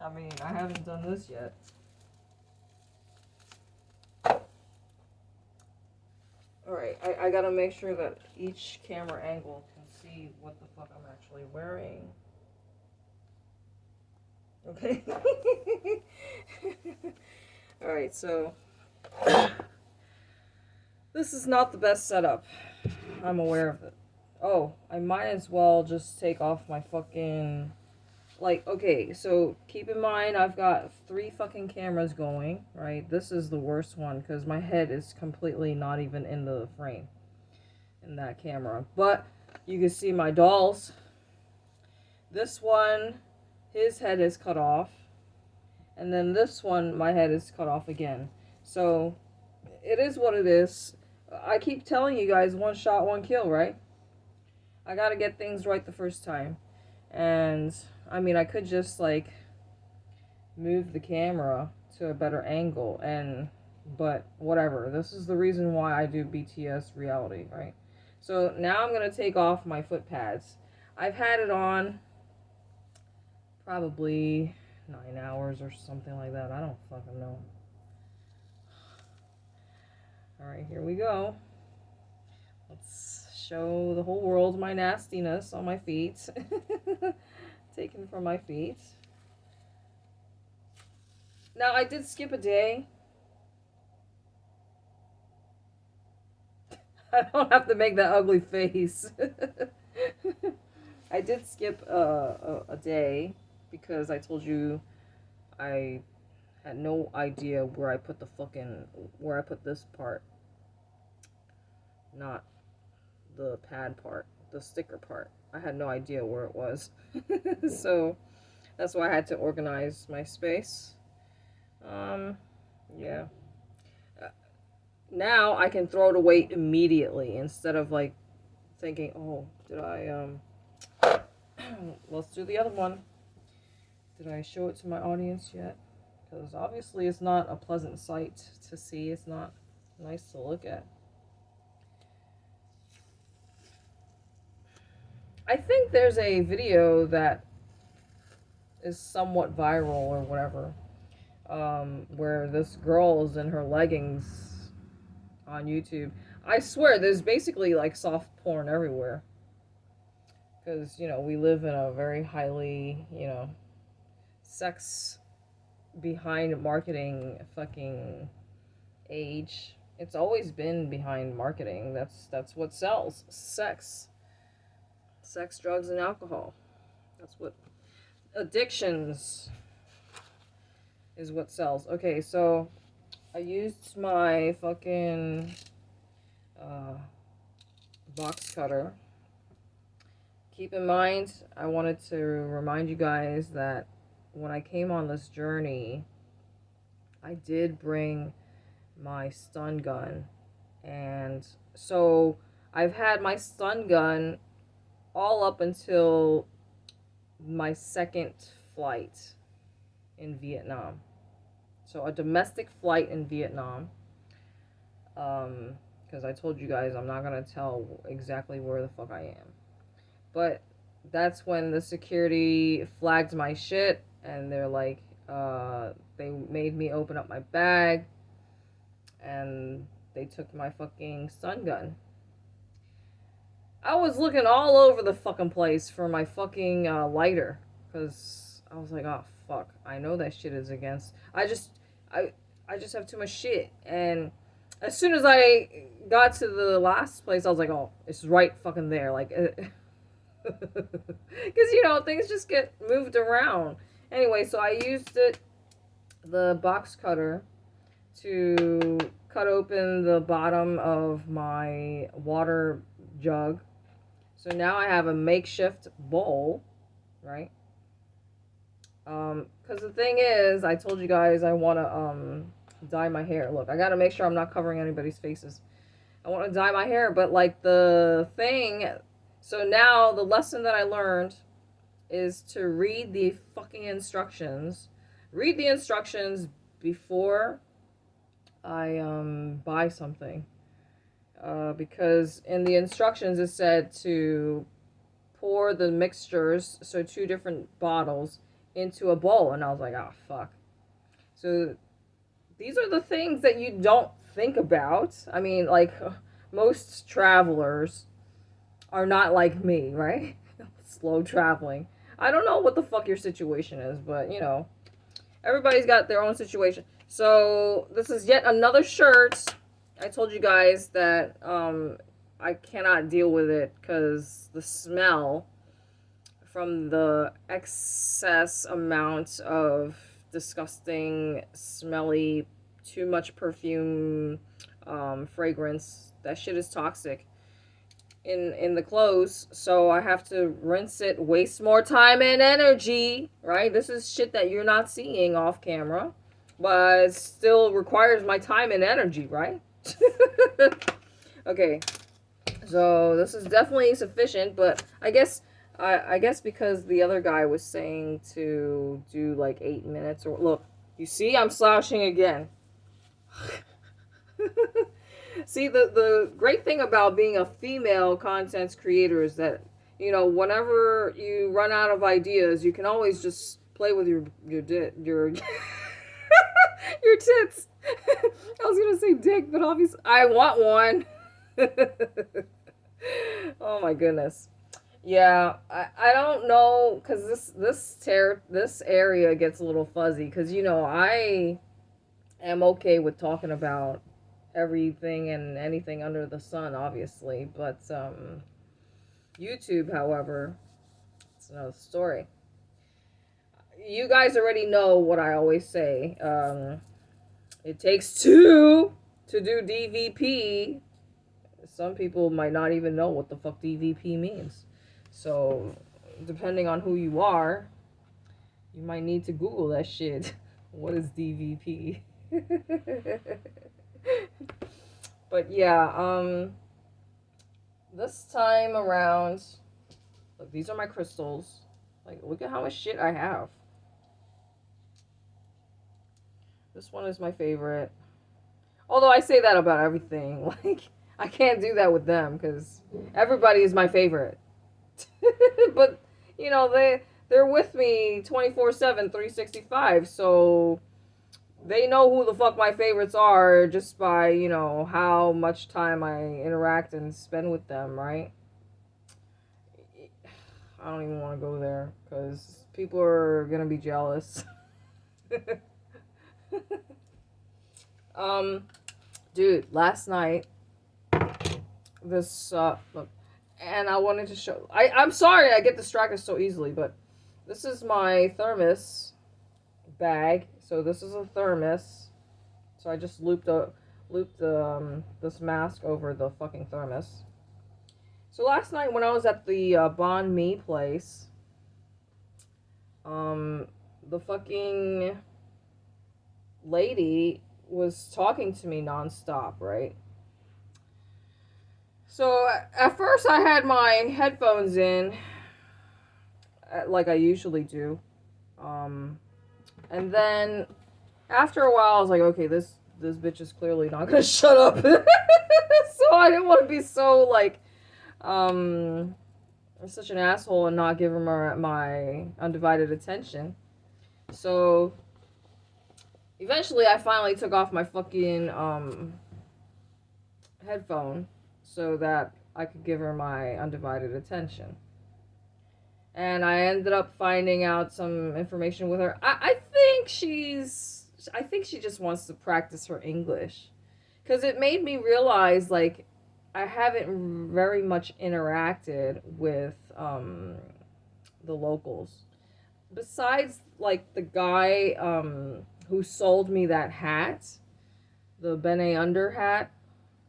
I mean, I haven't done this yet. Alright, I gotta make sure that each camera angle can see what the fuck I'm actually wearing. Okay. Alright, so this is not the best setup. I'm aware of it. Oh, I might as well just take off my fucking... Like, okay, so keep in mind I've got 3 fucking cameras going, right? This is the worst one because my head is completely not even in the frame in that camera. But you can see my dolls. This one, his head is cut off. And then this one, my head is cut off again. So, it is what it is. I keep telling you guys, one shot, one kill, right? I gotta get things right the first time. And, I mean, I could just, like, move the camera to a better angle. But, whatever. This is the reason why I do BTS reality, right? So, now I'm gonna take off my foot pads. I've had it on probably 9 hours or something like that. I don't fucking know. Alright, here we go. Let's show the whole world my nastiness on my feet. Taken from my feet. Now, I did skip a day. I don't have to make that ugly face. I did skip a day because I told you I had no idea where I put this part. Not the pad part, the sticker part. I had no idea where it was. So that's why I had to organize my space. Yeah. Now I can throw it away immediately instead of like thinking, oh, did I, let's do the other one. Did I show it to my audience yet? Because obviously it's not a pleasant sight to see. It's not nice to look at. I think there's a video that is somewhat viral or whatever, where this girl is in her leggings on YouTube. I swear, there's basically like soft porn everywhere. Because, you know, we live in a very highly, you know, sex behind marketing fucking age. It's always been behind marketing. That's what sells. Sex, drugs, and alcohol. That's what addictions is what sells. Okay, so I used my fucking box cutter. Keep in mind, I wanted to remind you guys that when I came on this journey, I did bring my stun gun. And so I've had my stun gun all up until my second flight in Vietnam. So a domestic flight in Vietnam. Because I told you guys I'm not going to tell exactly where the fuck I am. But that's when the security flagged my shit. And they're like, they made me open up my bag. And they took my fucking stun gun. I was looking all over the fucking place for my fucking lighter. Because I was like, oh, fuck. I know that shit is against... I just have too much shit. And as soon as I got to the last place, I was like, oh, it's right fucking there. Like... Because, you know, things just get moved around. Anyway, so I used the box cutter to cut open the bottom of my water jug. So now I have a makeshift bowl, right? Because the thing is, I told you guys I want to dye my hair. Look, I got to make sure I'm not covering anybody's faces. I want to dye my hair, but like the thing... So now the lesson that I learned is to read the fucking instructions. Read the instructions before I buy something. Because in the instructions it said to pour the mixtures, so 2 different bottles, into a bowl, and I was like, oh fuck. So these are the things that you don't think about. I mean, like, most travelers are not like me, right? Slow traveling. I don't know what the fuck your situation is, but you know, everybody's got their own situation. So this is yet another shirt. I told you guys that I cannot deal with it because the smell from the excess amount of disgusting, smelly, too much perfume, fragrance. That shit is toxic in the clothes, so I have to rinse it, waste more time and energy, right? This is shit that you're not seeing off camera, but it still requires my time and energy, right? Okay, so this is definitely sufficient, but I guess because the other guy was saying to do like 8 minutes, or look, you see I'm slouching again. See, the great thing about being a female content creator is that, you know, whenever you run out of ideas, you can always just play with your your your tits. I was gonna say dick, but obviously I want one. Oh my goodness. Yeah, I don't know, because this area gets a little fuzzy, because you know I am okay with talking about everything and anything under the sun, obviously, but YouTube, however, it's another story. You guys already know what I always say. It takes two to do DVP. Some people might not even know what the fuck DVP means. So, depending on who you are, you might need to Google that shit. What is DVP? But yeah, this time around, look, these are my crystals. Like, look at how much shit I have. This one is my favorite. Although I say that about everything. Like, I can't do that with them because everybody is my favorite. But, you know, they're with me 24/7, 365. So they know who the fuck my favorites are just by, you know, how much time I interact and spend with them, right? I don't even want to go there because people are gonna be jealous. um, Dude, last night this look, and I wanted to show. I'm sorry I get distracted so easily, but this is my thermos bag. So this is a thermos. So I just looped this mask over the fucking thermos. So last night when I was at the Banh Mi place, the fucking lady was talking to me nonstop, right? So at first I had my headphones in, like I usually do, and then after a while I was like, okay, this bitch is clearly not gonna shut up. So I didn't want to be so like such an asshole and not give her my undivided attention. So eventually I finally took off my fucking headphone so that I could give her my undivided attention. And I ended up finding out some information with her. I think she just wants to practice her English. Because it made me realize, like, I haven't very much interacted with the locals. Besides, like, the guy who sold me that hat, the Bene Under hat,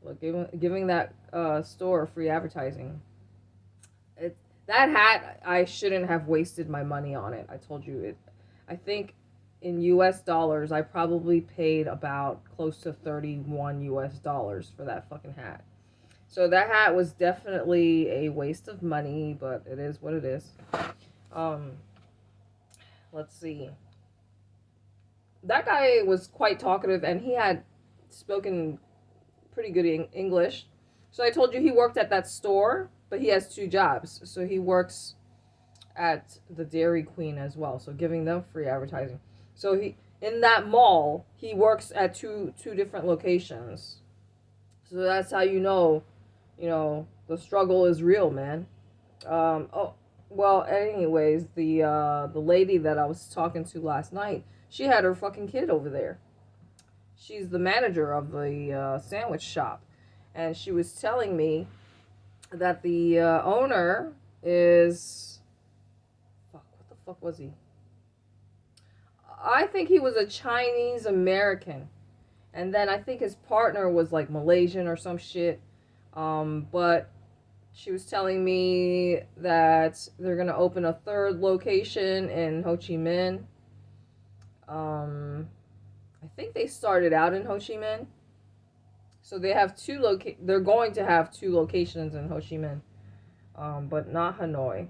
like, giving that store free advertising. That hat, I shouldn't have wasted my money on it. I told you it. I think in US dollars, I probably paid about close to 31 US dollars for that fucking hat. So that hat was definitely a waste of money, but it is what it is. Let's see. That guy was quite talkative, and he had spoken pretty good English. So I told you he worked at that store, but he has two jobs. So he works at the Dairy Queen as well, so giving them free advertising. So he in that mall, he works at two different locations. So that's how you know, the struggle is real, man. Oh, well, anyways, the lady that I was talking to last night, she had her fucking kid over there. She's the manager of the sandwich shop, and she was telling me that the owner is fuck. What the fuck was he? I think he was a Chinese American, and then I think his partner was like Malaysian or some shit. But she was telling me that they're gonna open a third location in Ho Chi Minh. Um, I think they started out in Ho Chi Minh, so they have They're going to have two locations in Ho Chi Minh, but not Hanoi.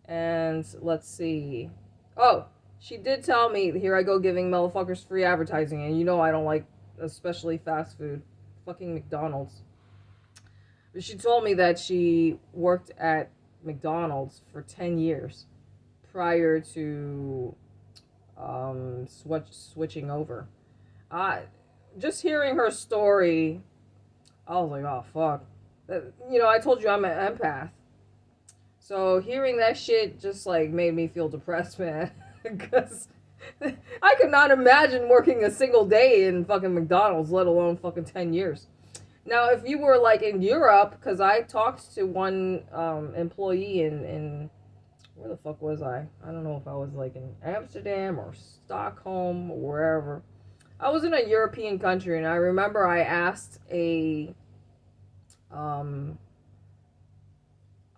And let's see. Oh, she did tell me, here I go giving motherfuckers free advertising, and you know I don't like, especially fast food, fucking McDonald's. But she told me that she worked at McDonald's for 10 years prior to switching over. I just hearing her story, I was like, oh fuck. You know, I told you I'm an empath. So hearing that shit just like made me feel depressed, man. Because I could not imagine working a single day in fucking McDonald's, let alone fucking 10 years. Now, if you were like in Europe, because I talked to one employee in where the fuck was I? I don't know if I was like in Amsterdam or Stockholm or wherever. I was in a European country, and I remember I asked um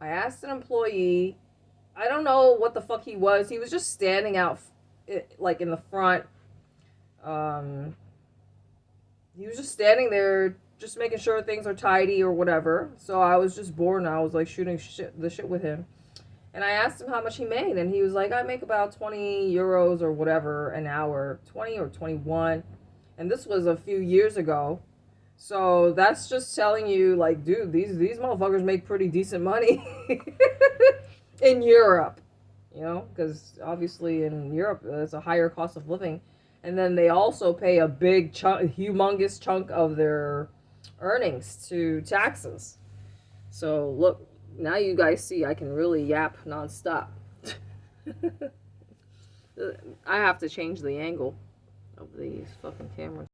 an employee. I don't know what the fuck he was. He was just standing out, like in the front. Um, he was just standing there, just making sure things are tidy or whatever. So I was just bored, and I was like shooting the shit with him. And I asked him how much he made, and he was like, I make about 20 euros or whatever an hour, 20 or 21. And this was a few years ago. So that's just telling you, like, dude, these motherfuckers make pretty decent money in Europe, you know, because obviously in Europe it's a higher cost of living, and then they also pay a big chunk, humongous chunk of their earnings to taxes. So look, now you guys see I can really yap nonstop. I have to change the angle of these fucking cameras.